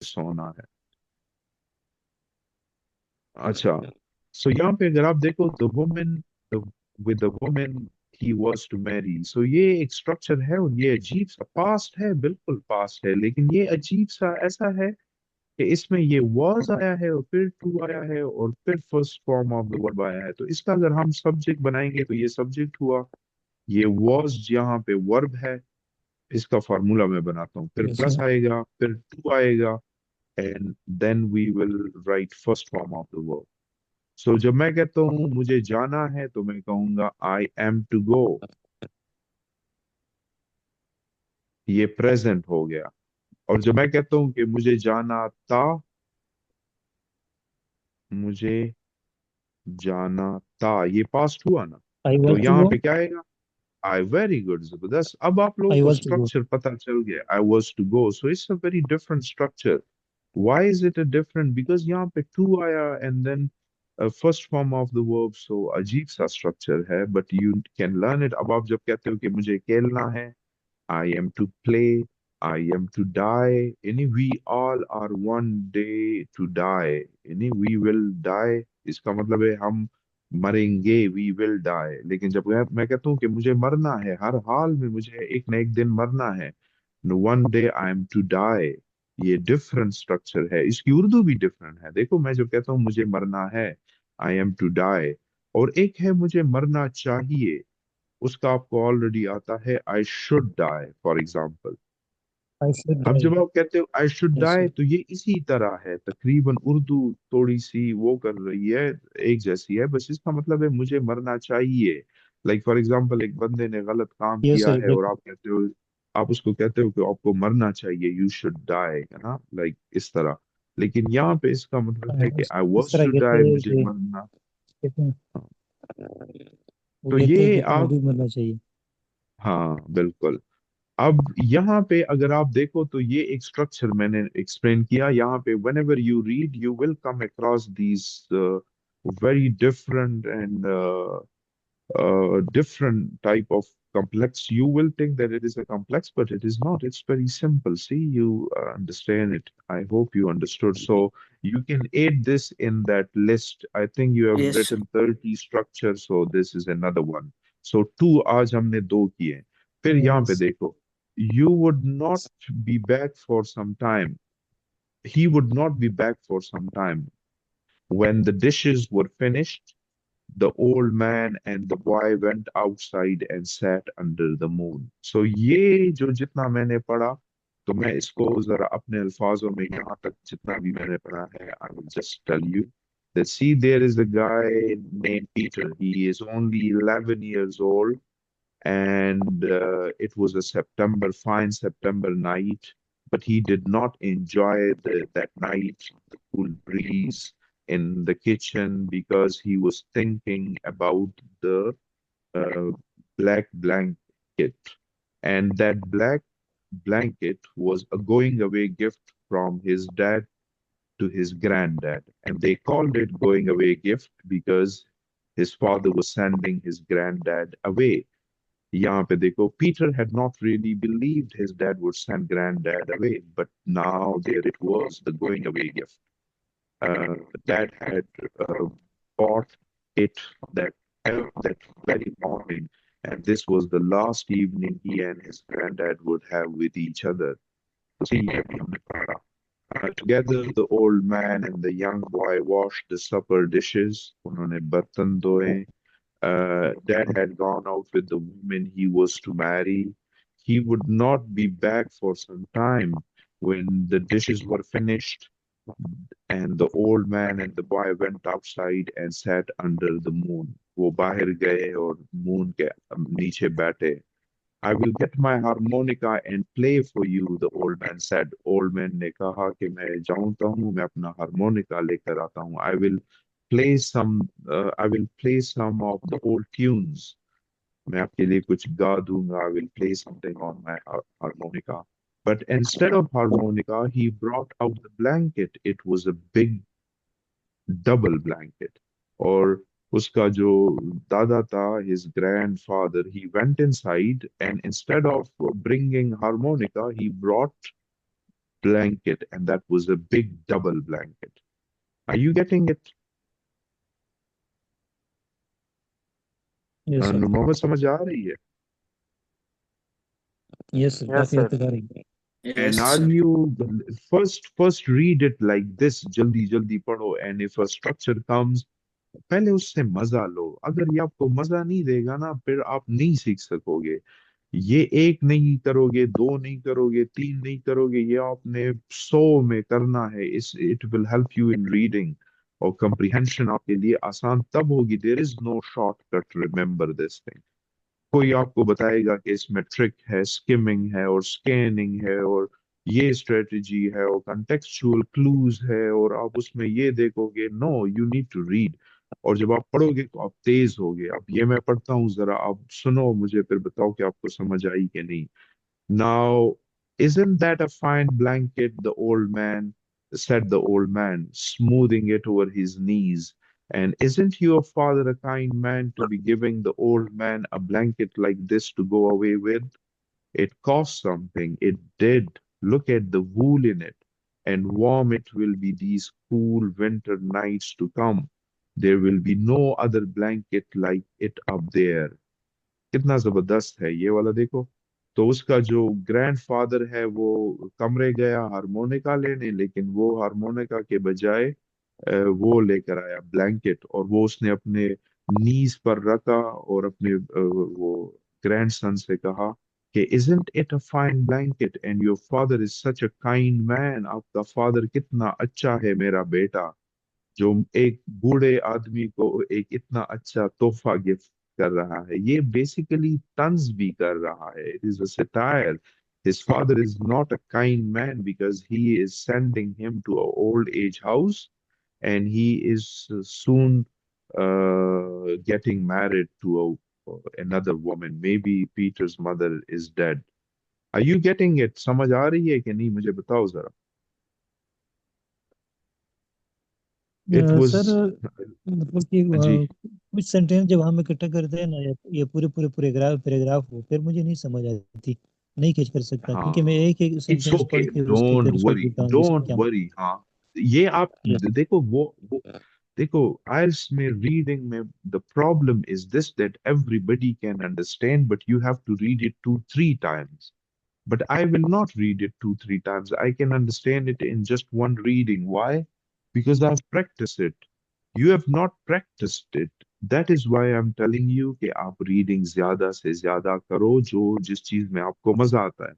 सोना है। अच्छा, सो यहाँ पे अगर आप देखो the women with the women he was to marry, so ये एक स्ट्रक्चर है और ये अजीब सा पास्ट है, बिल्कुल पास्ट है, लेकिन ये अजीब सा ऐसा है कि इसमें ये वाज आया है और फिर टू आया है और फिर first form of the verb आया है। तो इसका अगर हम सब्जेक्ट बनाएंगे तो ये सब्जेक्ट हुआ, ये वाज यहाँ पे वर्ब है। इसका फार्मूला मैं बनाता हूँ, फिर यस प्लस सर। आएगा, फिर टू आएगा, and then we will write first form of the verb. So जब मैं कहता हूँ मुझे जाना है तो मैं कहूंगा आई एम टू गो, ये प्रेजेंट हो गया। और जब मैं कहता हूँ कि मुझे जाना था, मुझे जाना था, ये पास्ट हुआ ना, आई तो वाज टू यहाँ गो। पे क्या आएगा? आई, वेरी गुड, जबरदस्त। अब आप लोगों आई को वाज टू गो। स्ट्रक्चर पता चल गया, I was to go, so it's a very different structure. Why is it a different? Because यहाँ पे टू आया and then first form of the verb, so अजीब सा स्ट्रक्चर है, but you can learn it. अब आप जब कहते हो कि मुझे खेलना है, I am to play, I am to die. Any, we all are one day to die. Any, we will die. इसका मतलब है हम मरेंगे, we will die। लेकिन जब मैं कहता हूँ कि मुझे मरना है, हर हाल में मुझे एक न एक दिन मरना है, no, one day I am to die, ये डिफरेंट स्ट्रक्चर है। इसकी उर्दू भी डिफरेंट है। देखो मैं जब कहता हूँ मुझे मरना है, I am to die, और एक है मुझे मरना चाहिए, उसका आपको ऑलरेडी आता है I should die, for example. I should अब डाई। जब आप कहते हो I should yes die, sir. तो ये इसी तरह है, तकरीबन उर्दू थोड़ी सी वो कर रही है, एक जैसी है, बस इसका मतलब है मुझे मरना चाहिए। लाइक फॉर एग्जाम्पल, एक बंदे ने गलत काम यस किया सर है और देखो। आप कहते हो, आप उसको कहते हो कि आपको मरना चाहिए, यू शुड डाई, है ना, लाइक इस तरह। लेकिन यहाँ पे इसका मतलब है कि आई इस वॉज तरह टू कहते डाई, हैं मुझे कि मरना। कहते हैं, वो तो कहते हैं ये कि आप, मुझे मरना चाहिए। हाँ बिल्कुल। अब यहाँ पे अगर आप देखो तो ये एक स्ट्रक्चर मैंने एक्सप्लेन किया। यहाँ पे whenever you read you will come across these very different and different type of complex. You will think that it is a complex, but it is not. It's very simple. See, you understand it. I hope you understood. So you can add this in that list. I think you have yes written 30 structures, so this is another one. So two, आज हमने दो किए। फिर यहाँ पे yes. देखो, you would not be back for some time. He would not be back for some time. When the dishes were finished, the old man and the boy went outside and sat under the moon. So ये जो जितना मैंने पढ़ा, तो मैं इसको जरा अपने अल्फाजों में यहाँ तक जितना भी मैंने पढ़ा है, I will just tell you that see, there is a guy named Peter. He is only 11 years old, and it was a fine September night, but he did not enjoy that night, the cool breeze in the kitchen, because he was thinking about the uh, black blanket. And that black blanket was a going away gift from his dad to his granddad. And they called it going away gift because his father was sending his granddad away. यहाँ पे देखो, Peter had not really believed his dad would send granddad away, but now there it was, the going away gift. Dad had uh, bought it that that very morning, and this was the last evening he and his granddad would have with each other. See, together, the old man and the young boy washed the supper dishes. उन्होंने बर्तन धोए. Dad had gone out with the woman he was to marry. He would not be back for some time. When the dishes were finished, and the old man and the boy went outside and sat under the moon. वो बाहर गए और moon के नीचे बैठे. I will get my harmonica and play for you, the old man said. Old man ने कहा कि मैं जाऊंता हूँ, मैं अपना हारमोनिका लेकर आता हूँ. I will play some of the old tunes. मैं आपके लिए कुछ गा दूंगा. I will play something on my harmonica. But instead of harmonica, he brought out the blanket. It was a big double blanket. और उसका जो दादा था, his grandfather, he went inside and instead of bringing harmonica, he brought blanket, and that was a big double blanket. Are you getting it? Yes, sir. Mohammad समझ आ रही है? Yes, sir. Yes, काफी हद sir. तक आ रही है। And Yes, are sir. you first read it like this, जल्दी जल्दी पढ़ो, and if a structure comes, पहले उससे मजा लो। अगर ये आपको मजा नहीं देगा ना, फिर आप नहीं सीख सकोगे। ये एक नहीं करोगे, दो नहीं करोगे, तीन नहीं करोगे, ये आपने 100 में करना है। इस it will help you in reading, और कंप्रिहेंशन आपके लिए आसान तब होगी। There is no shortcut, remember this thing. कोई आपको बताएगा कि इसमें ट्रिक है, स्किमिंग है और स्कैनिंग है और ये स्ट्रेटजी है और कंटेक्चुअल क्लूज है और आप उसमें ये देखोगे। No, you need to read. और जब आप पढ़ोगे तो आप तेज होगे। अब ये मैं पढ़ता हूँ, जरा आप सुनो, मुझे फिर बताओ कि आपको समझ आई कि नहीं। Now, isn't that a fine blanket, the old man, said the old man, smoothing it over his knees. And isn't your father a kind man to be giving the old man a blanket like this to go away with? It cost something. It did. Look at the wool in it. And warm it will be these cool winter nights to come. There will be no other blanket like it up there. कितना जबरदस्त है ये वाला, देखो। तो उसका जो grandfather है वो कमरे गया हारमोनिका लेने, लेकिन वो हारमोनिका के बजाय वो लेकर आया ब्लैंकेट, और वो उसने अपने नीज पर रखा और अपने वो ग्रैंडसन से कहा कि isn't it a fine blanket and your father is such a kind man. आपका फादर कितना अच्छा है मेरा बेटा, जो एक बूढ़े आदमी को एक इतना अच्छा तोहफा गिफ्ट कर रहा है। ये बेसिकली तंज भी कर रहा है। It is a satire. His father is not a kind man because he is sending him to an old age house, and he is soon getting married to another woman. Maybe Peter's mother is dead. Are you getting it? समझ आ रही है कि नहीं, मुझे बताओ जरा। It sir, was मतलब कि जी कुछ सेंटेंस जब हम इकट्ठा करते हैं ना, ये पूरे पूरे पैराग्राफ पैराग्राफ हो, फिर मुझे नहीं समझ आती, नहीं कैच कर सकता, क्योंकि मैं हाँ, एक एक इट्स सेंटेंस ओके, पढ़ के उसके डोंट फिर उसको वरी, देखता हूँ कि इसका डोंट क्या वरी। हाँ, ये आप मतलब। देखो, वो देखो, आइल्स में रीडिंग में the problem is this, that everybody can understand, but you have to read it 2-3 times. But I will not read it 2-3 times. I can understand it in just one reading. Why? Because I've practiced it. You have not practiced it. That is why I'm telling you कि आप reading ज्यादा से ज्यादा करो, जो जिस चीज में आपको मजा आता है।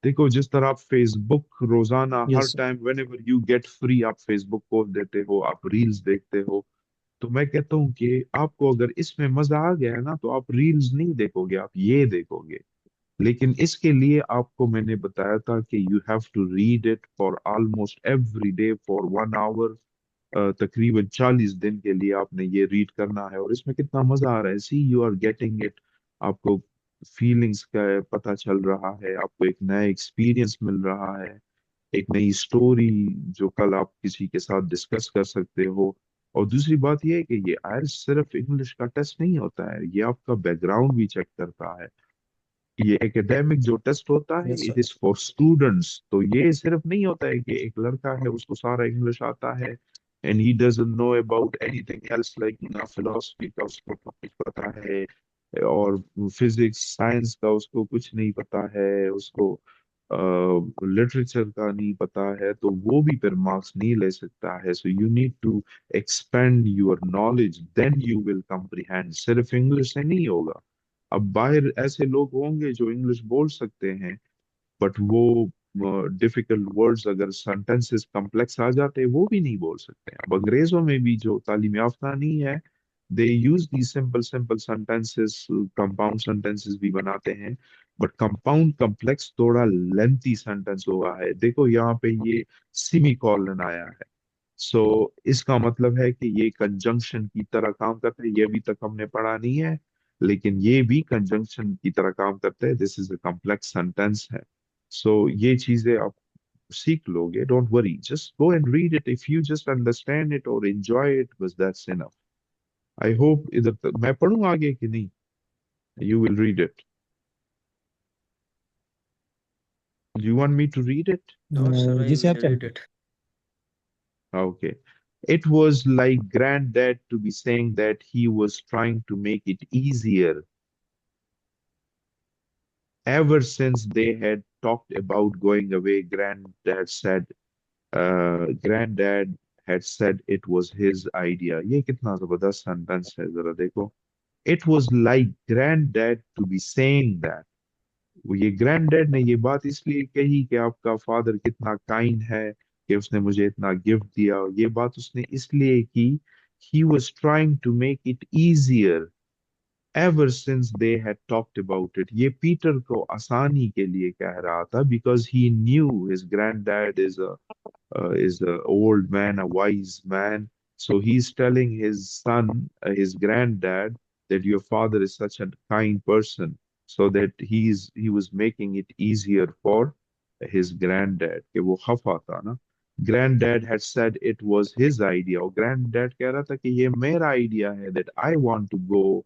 देखो, जिस तरह आप फेसबुक रोजाना हर yes sir. Time whenever you get free आप फेसबुक खोल देते हो, आप रील्स देखते हो। तो मैं कहता हूँ कि आपको अगर इसमें मजा आ गया है ना, तो आप रील्स नहीं देखोगे, आप ये देखोगे। लेकिन इसके लिए आपको मैंने बताया था कि you have to read it for almost every day for 1 hour. तकरीबन 40 दिन के लिए आपने ये रीड करना है, और इसमें कितना मजा आ रहा है। सी, यू आर गेटिंग इट। आपको फीलिंग्स का पता चल रहा है, आपको एक नया एक्सपीरियंस मिल रहा है, एक नई स्टोरी जो कल आप किसी के साथ डिस्कस कर सकते हो। और दूसरी बात यह है कि ये आयल्स सिर्फ इंग्लिश का टेस्ट नहीं होता है, ये आपका बैकग्राउंड भी चेक करता है। ये एकेडमिक जो टेस्ट होता है, yes it sir. Is for students. तो ये सिर्फ नहीं होता है कि एक लड़का है उसको सारा इंग्लिश आता है and he doesn't know about anything else, like ना फिलोसफी का उसको कुछ पता है, और फिजिक्स साइंस का उसको कुछ नहीं पता है, उसको लिटरेचर का नहीं पता है, तो वो भी फिर मार्क्स नहीं ले सकता है। So you need to expend your knowledge, then you will comprehend। सिर्फ इंग्लिश से नहीं होगा। अब बाहर ऐसे लोग होंगे जो इंग्लिश बोल सकते हैं, बट वो डिफिकल्ट वर्ड्स, अगर सेंटेंसेस कॉम्प्लेक्स आ जाते हैं, वो भी नहीं बोल सकते। अब अंग्रेजों में भी जो तालीम याफ्ता नहीं है, they use the simple simple sentences, compound sentences भी बनाते हैं। बट कंपाउंड कॉम्प्लेक्स थोड़ा लेंथी सेंटेंस हुआ है। देखो यहाँ पे ये सिमी कॉलन आया है। सो इसका मतलब है कि ये कंजंक्शन की तरह काम करते हैं। ये अभी तक हमने पढ़ा नहीं है, लेकिन ये भी कंजंक्शन की तरह काम करते हैं। This is a complex sentence है। सो ये चीजें आप सीख लोगे, don't worry, just go and read it. If you just understand it और एंजॉय इट, बस दैट्स इनफ। आई होप इधर तक मैं पढ़ूं आगे कि नहीं, you will read it. Do you want me to read it? No, sir, I जिसे will आप read चाहें। it. Okay. It was like granddad to be saying that he was trying to make it easier ever since they had talked about going away. Granddad had said it was his idea. ये कितना जबरदस्त sentence है जरा देखो. It was like granddad to be saying that. वो ये ग्रैंडडैड ने ये बात इसलिए कही कि आपका फादर कितना काइंड है कि उसने मुझे इतना गिफ्ट दिया. ये बात उसने इसलिए की. He was trying to make it easier ever since they had talked about it. ये पीटर को आसानी के लिए कह रहा था because he knew his granddad is a old man, a wise man. So he's telling his son, his granddad, that your father is such a kind person, so that he was making it easier for his granddad. कि वो खफा था ना. Granddad had said it was his idea. और granddad कह रहा था कि ये मेरा idea है that I want to go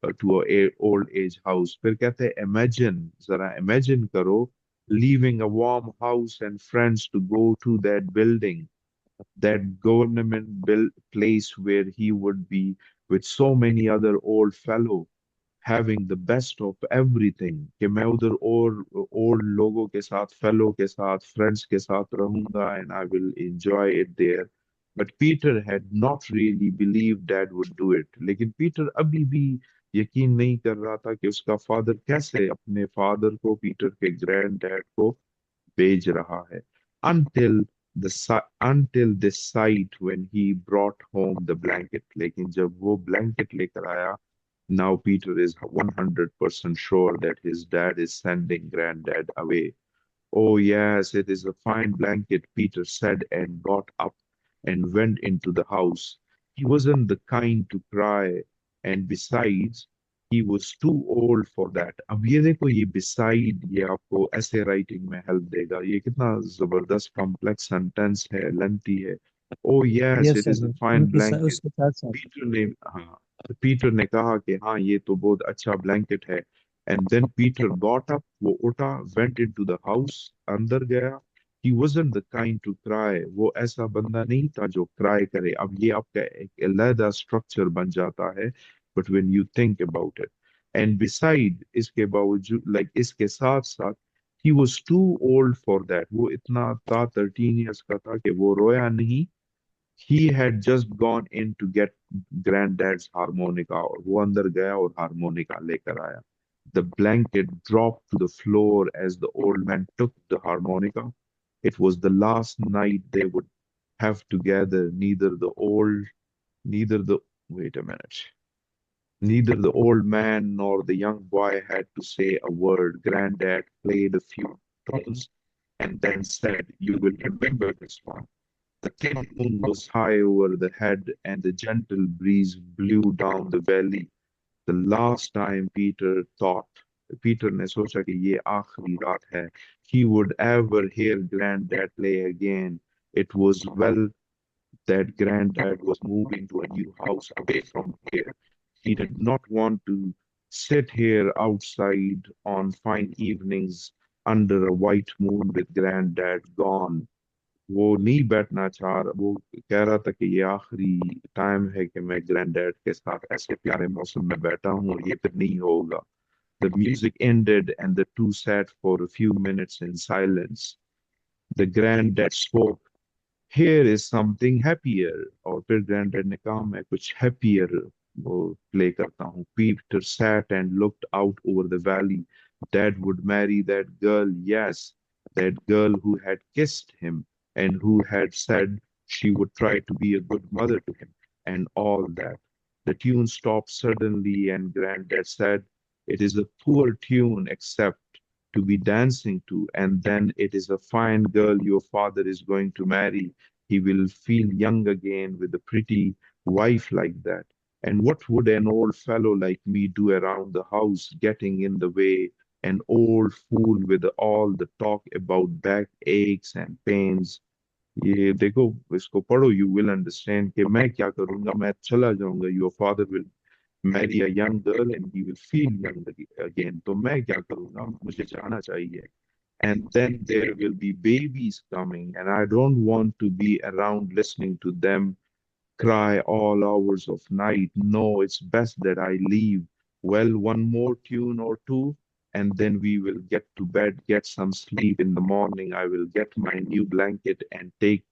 to a old age house. फिर कहते हैं imagine, जरा imagine करो leaving a warm house and friends to go to that building, that government built place where he would be with so many other old fellow having the best of everything. कि मैं उधर और old लोगों के साथ fellow के साथ friends के साथ रहूंगा and I will enjoy it there. But Peter had not really believed Dad would do it. लेकिन Peter अभी भी यकीन नहीं कर रहा था कि उसका फादर कैसे अपने फादर को पीटर के ग्रैंड डैड को भेज रहा है. until until this sight when he brought home the blanket. लेकिन जब वो blanket लेकर आया, now Peter is 100% sure that his dad is sending granddad away. Oh, yes, it is a fine blanket, Peter said and got up and went into the house. He wasn't the kind to cry, and besides, he was too old for that. अब ये देखो ये beside ये आपको ऐसे writing में help देगा. ये कितना जबरदस्त complex sentence है, lengthy है. Oh yes, yes it is a sir, fine blanket. उसके साथ साथ। पीटर ने हाँ पीटर ने कहा कि हाँ ये तो बहुत अच्छा ब्लैंकेट है. And then Peter got up, वो उठा, वेंट इनटू द हाउस, अंदर गया. He wasn't the kind to cry, वो ऐसा बंदा नहीं था जो क्राई करे. अब ये आपका एक अलग स्ट्रक्चर बन जाता है but when you think about it. And beside, इसके बावजूद, लाइक इसके साथ साथ, he was too old for that. वो इतना था, 13 years का था कि वो रोया नहीं. He had just gone in to get granddad's harmonica, और वो अंदर गया और हारमोनिका लेकर आया. The blanket dropped to the floor as the old man took the harmonica. It was the last night they would have together. Neither the, wait a minute. Neither the old man nor the young boy had to say a word. Granddad played a few tones and then said, "You will remember this one." The king moon was high over the head, and the gentle breeze blew down the valley. The last time Peter ने सोचा कि ये आखिरी रात है, he would ever hear Granddad play again. It was well that Granddad was moving to a new house away from here. He did not want to sit here outside on fine evenings under a white moon with Granddad gone. वो नहीं बैठना चाह रहा. वो कह रहा था कि ये आखिरी टाइम है कि मैं ग्रैंडडैड के साथ ऐसे प्यारे मौसम में बैठा हूँ और ये फिर नहीं होगा. The music ended and the two sat for a few minutes in silence. The granddad spoke. Here is something happier. और फिर ग्रैंडडैड ने कहा मैं कुछ happier वो प्ले करता हूँ. Peter sat and looked out over the valley. Dad would marry that girl, yes, that girl who had kissed him and who had said she would try to be a good mother to him, and all that. The tune stopped suddenly, and Granddad said, "It is a poor tune except to be dancing to, and then it is a fine girl your father is going to marry. He will feel young again with a pretty wife like that. And what would an old fellow like me do around the house, getting in the way, an old fool with all the talk about back aches and pains." ये देखो, इसको पढ़ो, you will understand कि मैं क्या करूंगा. मैं चला जाऊंगा. Your father will marry a young girl and he will feel young again. तो मैं क्या करूंगा, मुझे जाना चाहिए. and then there will be babies coming, and I don't want to be around listening to them cry all hours of night. No, it's best that I leave. Well, one more tune or two, and then we will get to bed, get some sleep. In the morning, I will get my new blanket and take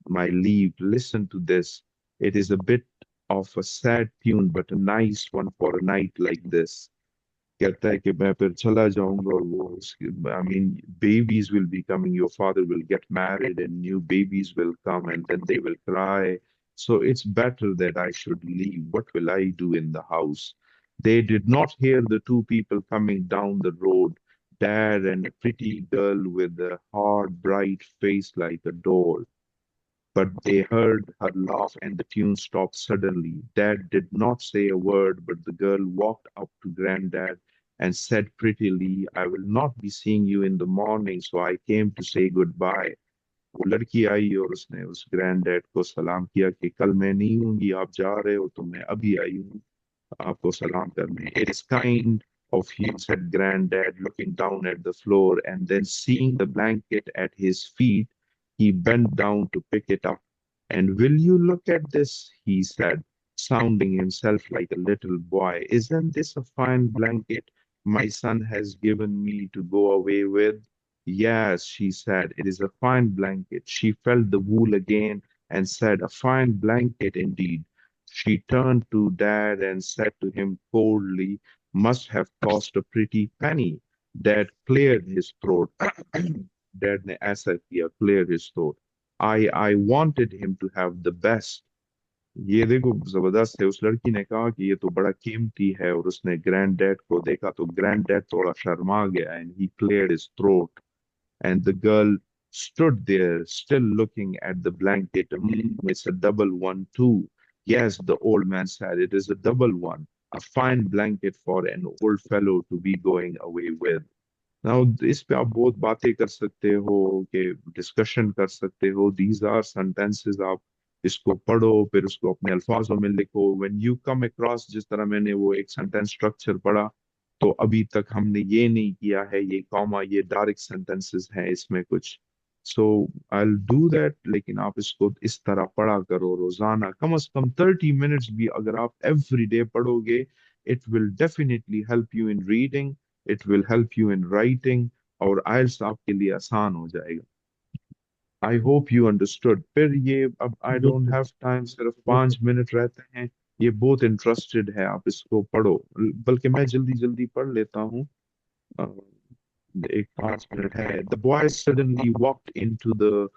my leave. Listen to this. It is a bit of a sad tune, but a nice one for a night like this. कहता है कि मैं फिर चला जाऊंगा और वो I mean babies will be coming, your father will get married and new babies will come and then they will cry, so it's better that I should leave. What will I do in the house? They did not hear the two people coming down the road, dad and a pretty girl with a hard bright face like a doll. But they heard her laugh and the tune stopped suddenly. Dad did not say a word, but the girl walked up to Granddad and said prettily, I will not be seeing you in the morning, so I came to say goodbye. वो लड़की आई और उसने उस ग्रैंडडैड को सलाम किया कि कल मैं नहीं हूँगी, आप जा रहे हो तो मैं अभी आई हूँ आपको सलाम करने. It is kind of you, said Granddad, looking down at the floor, and then seeing the blanket at his feet, he bent down to pick it up. And will you look at this? He said, sounding himself like a little boy. Isn't this a fine blanket my son has given me to go away with? Yes, she said, it is a fine blanket. She felt the wool again and said, a fine blanket indeed. She turned to Dad and said to him coldly, must have cost a pretty penny. Dad cleared his throat. Dad ने ऐसा किया, cleared his throat. I wanted him to have the best. ये देखो जबरदस्त है. उस लड़की ने कहा कि ये तो बड़ा कीमती है और उसने ग्रैंड डैड को देखा तो ग्रैंड डैड थोड़ा शर्मा गया and he cleared his throat. And the girl stood there, still looking at the blanket. It's a double one, too. Yes, the old man said, it is a double one, a fine blanket for an old fellow to be going away with. Now, इस पे आप बहुत बातें कर सकते हो कि discussion कर सकते हो. These are sentences. आप इसको पढ़ो फिर उसको अपने अल्फाजों में लिखो. When you come across, जिस तरह मैंने वो एक सेंटेंस स्ट्रक्चर पढ़ा, तो अभी तक हमने ये नहीं किया है, ये कॉमा, ये डायरेक्ट सेंटेंसेस हैं इसमें कुछ. सो आई विल डू दैट, लेकिन आप इसको इस तरह पढ़ा करो रोजाना, कम से कम 30 मिनट्स भी अगर आप एवरी डे पढ़ोगे, it will definitely help you in reading, it will help you in writing, और आइल्स आपके लिए आसान हो जाएगा. I hope you understood. फिर ये अब आई जी डोंट जी, हैव टाइम, सिर्फ जी सर। 5 मिनट रहते हैं. ये बहुत इंटरेस्टेड है, आप इसको पढ़ो. बल्कि मैं जल्दी जल्दी पढ़ लेता हूँ. Uh, एक 5 मिनट है. The boy suddenly walked into the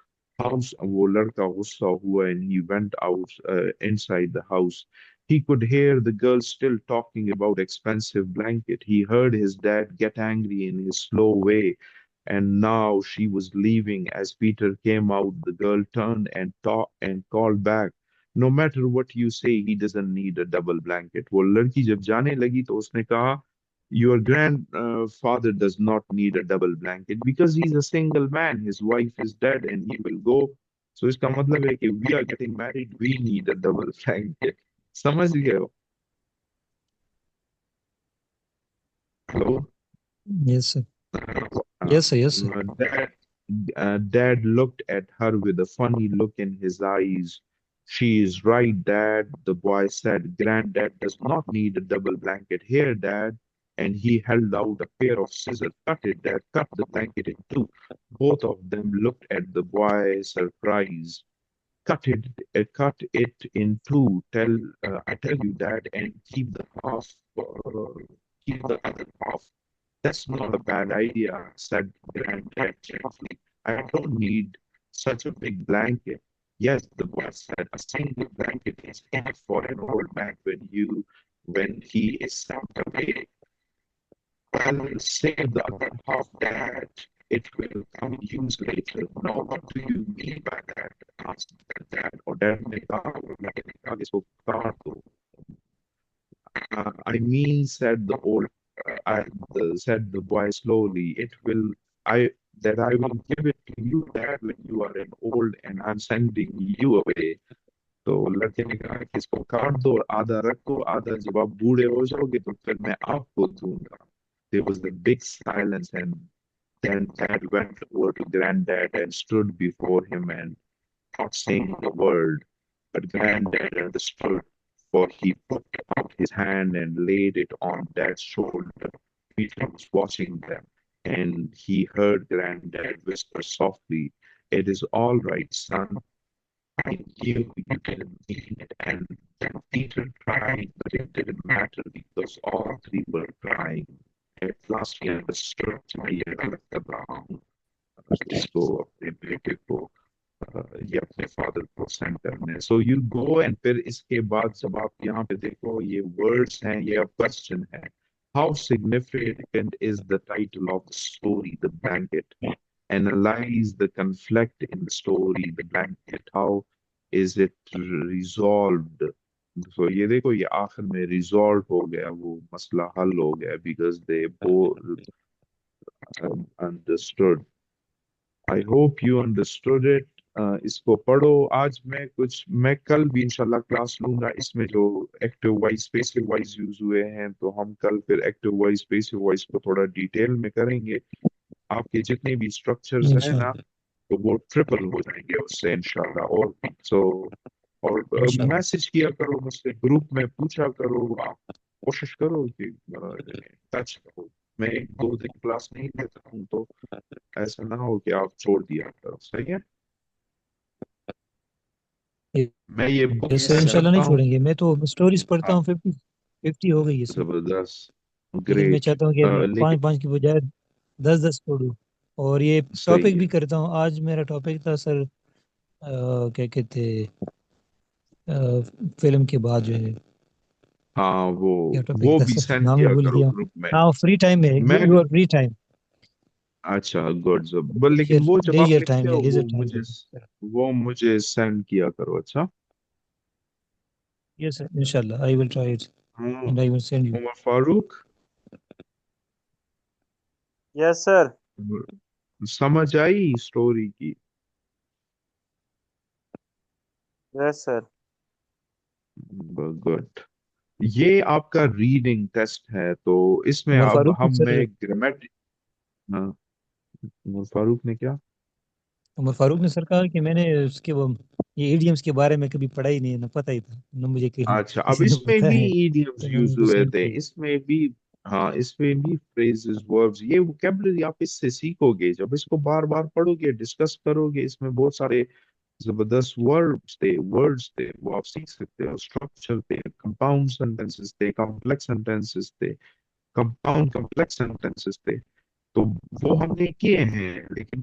house. वो लड़का गुस्सा हुआ and he went out inside the house. He could hear the girl still talking about expensive blanket. He heard his dad get angry in his slow way. And now she was leaving. As Peter came out, the girl turned and talked and called back. No matter what you say, he doesn't need a double blanket. वो लड़की जब जाने लगी तो उसने कहा, your grandfather does not need a double blanket because he's a single man. His wife is dead and he will go. So इसका मतलब है कि we are getting married, we need a double blanket. समझ गए हो? Hello? Yes sir, Uh, yes sir, yes sir. Dad, Dad looked at her with a funny look in his eyes. She is right, Dad, the boy said. Granddad does not need a double blanket. Here, Dad. And he held out a pair of scissors. Cut it, Dad. Cut the blanket in two. Both of them looked at the boy, surprised. Cut it in two. I tell you, Dad, and keep the other half. That's not a bad idea, said Granddad gently. I don't need such a big blanket. Yes, the boy said, a single blanket is enough for an old man when he is sent away. Well, save the other half, Dad. It will come used later. No, what do you mean by that? Asked Dad. Or Dad ने कहा, और मैंने कहा इसको काट दो. I mean, said the boy slowly, it will, I, that I will give it to you, Dad, when you are an old and I'm sending you away. तो लड़के ने कहा कि इसको काट दो और आधा रखो, आधा जब आप बूढ़े हो जाओगे तो फिर मैं आपको दूंगा. There was a big silence and Then Dad went over to Granddad and stood before him and not saying a word. But Granddad understood, for he put out his hand and laid it on Dad's shoulder. Peter was watching them, and he heard Granddad whisper softly, "It is all right, son. I knew you didn't mean it." And then Peter cried, but it didn't matter because all three were crying. At last he understood, मैं ये गलत कर रहा हूँ, इसको अपने बेटे को ये अपने फादर को सेंड करने. सो यू गो एंड फिर इसके बाद जब आप यहाँ पे देखो ये वर्ड्स हैं, ये अब क्वेश्चन है. How significant is the title of the story, The Blanket? Analyze the conflict in the story, The Blanket. How is it resolved? So ये देखो ये आखिर में resolved हो गया, वो मसला हल हो गया because they both understood. I hope you understood it. इसको पढ़ो. आज मैं कल भी इंशाल्लाह क्लास लूंगा. इसमें जो active voice passive voice use हुए हैं तो हम कल फिर एक्टिव वॉइस पैसिव वॉइस को थोड़ा डिटेल में करेंगे. आपके जितने भी स्ट्रक्चर्स हैं ना तो वो ट्रिपल हो जाएंगे उससे इंशाल्लाह. और सो और मैसेज किया करो मुझसे, ग्रुप में पूछा करो. आप कोशिश करो कि टच करो. मैं 1-2 दिन क्लास नहीं लेता हूँ तो ऐसा ना हो कि आप छोड़ दिया करो. सही है. मैं ये बुक सर इंशाल्लाह नहीं छोड़ेंगे. मैं तो स्टोरीज पढ़ता हूँ. 50 हो गई है सर. जबरदस्त. लेकिन मैं ग्रेट. चाहता हूँ कि अभी लेकिन 5 की बजाय 10 पढ़ूँ. और ये सही टॉपिक है. भी करता हूँ. आज मेरा टॉपिक था सर क्या कहते फिल्म के बाद जो है. हाँ क्या टॉपिक वो था भी सर, सेंड नाम ही किया भूल करो गया. ग्रुप में. हाँ, फ्री टाइम है. मैं यू आर फ्री टाइम. अच्छा गुड. जब लेकिन वो जब आप लेजर लिखते टाइम या हो लेजर टाइम बोलते हैं. वो मुझे सेंड किया करो. अच्छा. यस सर, इंशाल्लाह आई विल ट्राई इट हाँ. And I will send you. Umar Farooq, yes sir. समझ आई स्टोरी की? Yes sir. गुड. ये आपका रीडिंग टेस्ट है तो इसमें उमर अब फारूक ने हम सर मैं ग्रामेटिक. हाँ. उमर फारूक ने क्या? उमर फारूक ने सर कहा कि मैंने उसके वो ये इडियम्स के बारे में कभी पढ़ा ही नहीं है, ना पता ही था, ना मुझे कहीं अच्छा, अब किसी ने इसमें बताया भी है. इडियम्स तो मैंने यूज उनको हुए सेंड थे किया. इसमें भी. हाँ, इसमें भी फ्रेजेस वर्ब्स, ये वोकैबुलरी आप इससे सीखोगे जब इसको बार बार पढ़ोगे, डिस्कस करोगे. इसमें बहुत सारे जबरदस्त वर्ड्स थे वो आप सीख सकते हो. स्ट्रक्चर थे, कंपाउंड सेंटेंसेस थे, कॉम्प्लेक्स सेंटेंसेस थे, कंपाउंड कॉम्प्लेक्स सेंटेंसेस थे. तो वो हमने किए हैं लेकिन